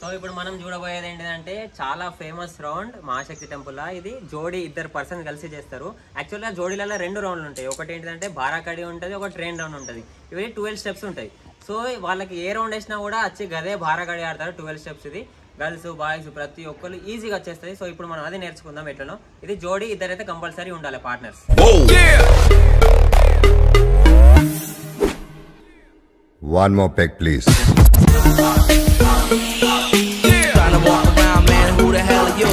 So ఇప్పుడు మనం చూడబోయేది ఏంటంటే చాలా ఫేమస్ రౌండ్ మహాశక్తి టెంపుల్ లా. ఇది జోడీ ఇద్దరు పర్సన్ కలిసి చేస్తారు. యాక్చువల్గా జోడీలలో 2 రౌండ్లు ఉంటాయి. ఒకటి ఏంటంటే బారాకడి ఉంటుంది, ఒక ట్రైన్ రౌండ్ ఉంటుంది. ఇవి 12 స్టెప్స్ ఉంటాయి. సో వాళ్ళకి ఏ రౌండ్ వేసినా కూడా వచ్చి గదే బారాకడి ఆడతారు. 12 స్టెప్స్. ఇది గర్ల్స్ బాయ్స్ ప్రతి ఒక్కరు ఈజీగా వచ్చేస్తుంది. సో ఇప్పుడు మనం అది నేర్చుకుందాం ఎట్లనో. ఇది జోడీ ఇద్దరైతే కంపల్సరీ ఉండాలి partners. One more peck, please. Trying to walk around, man. Who the hell are you?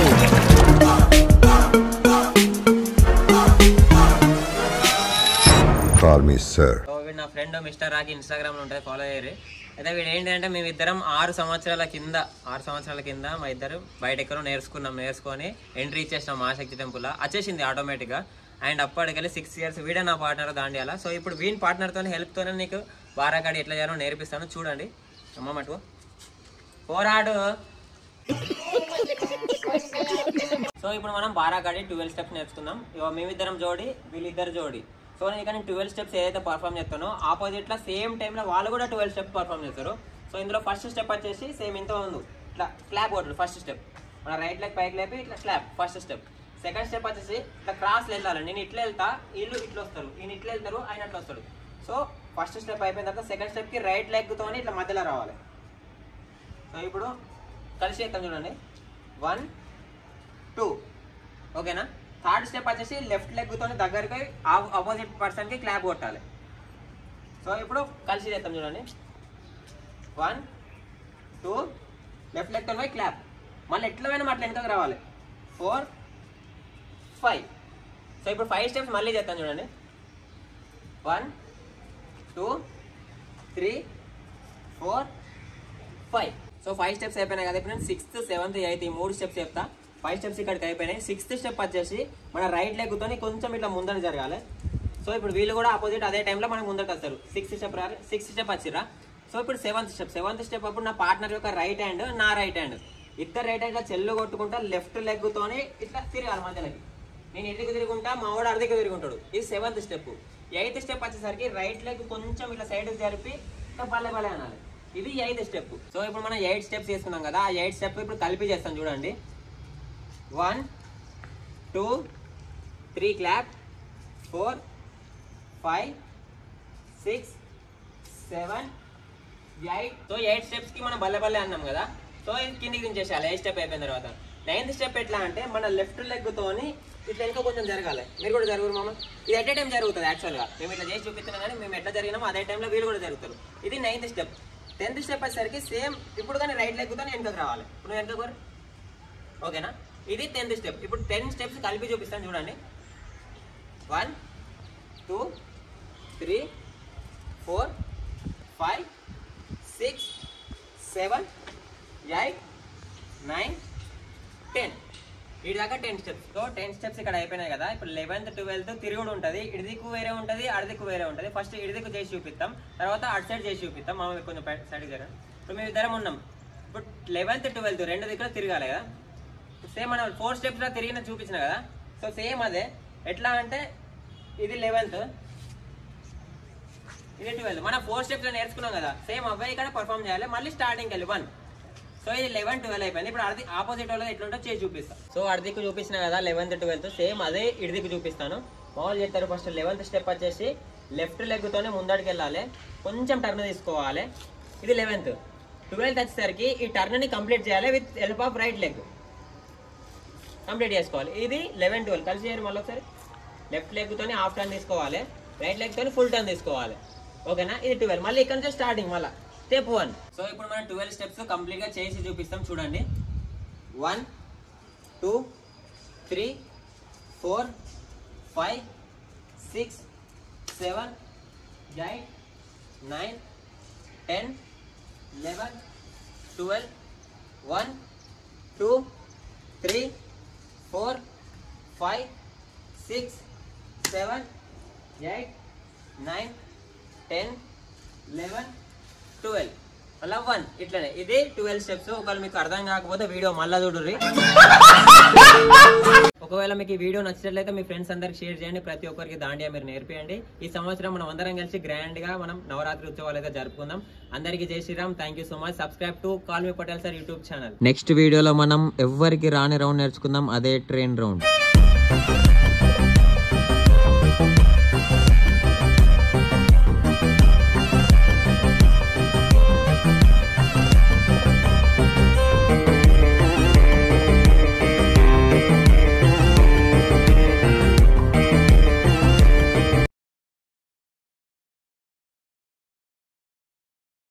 Call me sir. So వీడు నా ఫ్రెండ్ మిస్టర్ రాకి ఇన్స్టాగ్రామ్ లో ఉంటుంది, ఫాలో అయ్యారు. అయితే వీడు ఏంటంటే మేమిద్దరం 6 సంవత్సరాల కింద మా ఇద్దరు బయట ఎక్కడో నేర్చుకొని ఎంట్రీ ఇచ్చేసినాం మహాశక్తి టెంపుల్. వచ్చేసింది ఆటోమేటిక్గా. అండ్ అప్పటికెళ్ళి 6 ఇయర్స్ వీడే నా పార్ట్నర్ దాండియాల. సో ఇప్పుడు వీని పార్ట్నర్తో హెల్ప్తోనే నీకు బారాకాడి ఎట్లా చేయాలో నేర్పిస్తాను. చూడండి అమ్మమ్మటు పోరాడు. సో ఇప్పుడు మనం బారాకాడి 12 స్టెప్స్ నేర్చుకుందాం. మేమిద్దరం జోడి, వీళ్ళిద్దరు జోడి. సో నేను కానీ 12 స్టెప్స్ ఏదైతే పర్ఫామ్ చేస్తానో ఆపోజిట్లో సేమ్ టైంలో వాళ్ళు కూడా 12 స్టెప్స్ పర్ఫామ్ చేస్తారు. సో ఇందులో ఫస్ట్ స్టెప్ వచ్చేసి సేమ్ ఇంత ఉంది, ఇట్లా క్లాప్ కొట్టడు. ఫస్ట్ స్టెప్ మన రైట్ లెగ్ పైకి లేపి ఇట్లా clap first step. Second step వచ్చేసి ఇట్లా క్రాస్లో వెళ్ళాలి. నేను ఇట్లా వెళ్తా, వీళ్ళు ఇట్లా వస్తారు, ఈయన ఇట్లా వెళ్తారు, ఆయన అట్లా వస్తాడు. సో ఫస్ట్ స్టెప్ అయిపోయిన తర్వాత సెకండ్ స్టెప్కి రైట్ లెగ్తో ఇట్లా మధ్యలో రావాలి. సో ఇప్పుడు కలిసి చేస్తాం చూడండి, 1 2. ఓకేనా. థర్డ్ స్టెప్ వచ్చేసి లెఫ్ట్ లెగ్తో దగ్గరికి ఆపోజిట్ పర్సన్కి క్లాప్ కొట్టాలి. సో ఇప్పుడు కలిసి చేస్తాం చూడండి, 1 2. లెఫ్ట్ లెగ్తో పోయి క్లాప్, మళ్ళీ ఎట్లా పోయినా అట్లా వెనకకి రావాలి. 4 5. సో ఇప్పుడు 5 స్టెప్స్ మళ్ళీ చేస్తాం చూడండి, 1 2 3 4 5. సో 5 స్టెప్స్ అయిపోయినాయి కదా. ఇప్పుడు నేను 6th 7th 8th ఈ 3 స్టెప్స్ చెప్తా. 5 స్టెప్స్ ఇక్కడికి అయిపోయినాయి. 6th స్టెప్ వచ్చేసి మన రైట్ లెగ్తో కొంచెం ఇట్లా ముందర జరగాలి. సో ఇప్పుడు వీళ్ళు కూడా ఆపోజిట్ అదే టైంలో మనకు ముందరకు వస్తారు. 6th స్టెప్ రాలి, 6th స్టెప్ వచ్చిరా. సో ఇప్పుడు 7th స్టెప్ అప్పుడు నా పార్ట్నర్ యొక్క రైట్ హ్యాండ్, నా రైట్ హ్యాండ్, ఇద్దరు రైట్ హ్యాండ్ చెల్లు కొట్టుకుంటా లెఫ్ట్ లెగ్తోనే ఇట్లా తిరగాలి మధ్యలోకి. నేను ఇటుకు తిరుగుంటా, మా వాడు అర్ధకి తిరుగుంటాడు. ఇది 7th స్టెప్. 8th స్టెప్ వచ్చేసరికి రైట్ లెగ్ కొంచెం ఇట్లా సైడ్కి జరిపి ఇట్లా బల్లె అనాలి. ఇది 8th స్టెప్. సో ఇప్పుడు మనం 8 స్టెప్స్ చేసుకున్నాం కదా. ఆ 8 స్టెప్ ఇప్పుడు కలిపి చేస్తాం చూడండి, 1 2 3 క్లాప్, 4 5 6 7 8. సో 8 స్టెప్స్ కి మనం బల్లె అన్నాం కదా. సో ఇది కిందికి దించేసేయాలి 8 స్టెప్ అయిపోయిన తర్వాత. 9th స్టెప్ ఎట్లా అంటే మన లెఫ్ట్ లెగ్తోని ఇట్లా ఇంకా కొంచెం జరగాలి. మీరు కూడా జరుగురు మామ. ఇది ఎట్ ఏ టైం జరుగుతుంది యాక్చువల్గా. మేము ఇట్లా చేసి చూపిస్తున్నాం కానీ మేము ఎట్లా జరిగినామో అదే టైంలో వీళ్ళు కూడా జరుగుతారు. ఇది 9th స్టెప్. 10th స్టెప్ వచ్చేసరికి సేమ్ ఇప్పుడు కానీ రైట్ లెగ్తో వెనకకు రావాలి. ఇప్పుడు వెనకకు ఓకేనా. ఇది 10th స్టెప్. ఇప్పుడు 10 స్టెప్స్ కలిపి చూపిస్తాను చూడండి, 1 2 3 4 5 6 7 8 9 10. ఇటు దాకా 10 స్టెప్స్. సో 10 స్టెప్స్ ఇక్కడ అయిపోయినాయి కదా. ఇప్పుడు 11th 12th తిరుగుడు ఉంటుంది. ఇడిదిక్కు వేరే ఉంటుంది, అడిదిక్కు వేరే ఉంటుంది. ఫస్ట్ ఇడిదిక్కు చేసి చూపిస్తాం, తర్వాత అటు సైడ్ చేసి చూపిస్తాం. మామూలు కొంచెం సైడ్కి జరగదు. ఇప్పుడు మేము ఇద్దరం ఉన్నాం. ఇప్పుడు 11th 12th 2 దిక్కులు తిరగాలి కదా. సేమ్ మనం 4 స్టెప్స్లో తిరిగిన చూపించిన కదా. సో సేమ్ అదే. ఎట్లా అంటే ఇది 11th, ఇది 12th. మనం 4 స్టెప్స్లో నేర్చుకున్నాం కదా. సేమ్ అబ్బాయి ఇక్కడ పర్ఫామ్ చేయాలి. మళ్ళీ స్టార్టింగ్కి వెళ్ళి 1. సో ఇది 11 12 అయిపోయింది. ఇప్పుడు అడిది ఆపోజిట్ వాళ్ళది ఎట్లుంటో చేసి చూపిస్తాను. సో అడిదిక్కు చూపించిన కదా 11th 12th, సేమ్ అదే ఇడిదిక్కు చూపిస్తాను. మామూలు చేస్తారు. ఫస్ట్ 11th స్టెప్ వచ్చేసి లెఫ్ట్ లెగ్తోనే ముందడికి వెళ్ళాలి, కొంచెం టర్న్ తీసుకోవాలి. ఇది 11th. 12th వచ్చేసరికి ఈ టర్న్ని కంప్లీట్ చేయాలి with help of right leg complete చేసుకోవాలి. ఇది 11 12 కలిసి చేయండి. మళ్ళీ ఒకసారి లెఫ్ట్ లెగ్తోనే హాఫ్ టర్న్ తీసుకోవాలి, రైట్ లెగ్తోనే ఫుల్ టర్న్ తీసుకోవాలి. ఓకేనా. ఇది 12. మళ్ళీ ఇక్కడ నుంచి స్టార్టింగ్ మళ్ళీ స్టెప్ 1. సో ఇప్పుడు మనం 12 స్టెప్స్ కంప్లీట్గా చేసి చూపిస్తాం చూడండి, 1 2 3 4 5 6 7 8 9 10 11 12 1 2 3 4 5 6 7 8 9 10 11 12 అలా 1. ఇట్లనే ఇది 12 స్టెప్స్. ఒకవేళ మీకు అర్థం కాకపోతే వీడియో మళ్ళా చూడుర్రి. ఒకవేళ మీకు ఈ వీడియో నచ్చినట్లయితే మీ ఫ్రెండ్స్ అందరికి షేర్ చేయండి, ప్రతి ఒక్కరికి దాండియా మీరు నేర్పియండి. ఈ సంవత్సరం మనం అందరం కలిసి గ్రాండ్ గా మనం నవరాత్రి ఉత్సవాలు అయితే జరుపుకుందాం. అందరికి జై Shriram. Thank you so much. Subscribe to call me Patel sir YouTube channel. Next వీడియోలో మనం ఎవ్వరికి రాని రౌండ్ నేర్చుకుందాం, అదే ట్రైన్ రౌండ్.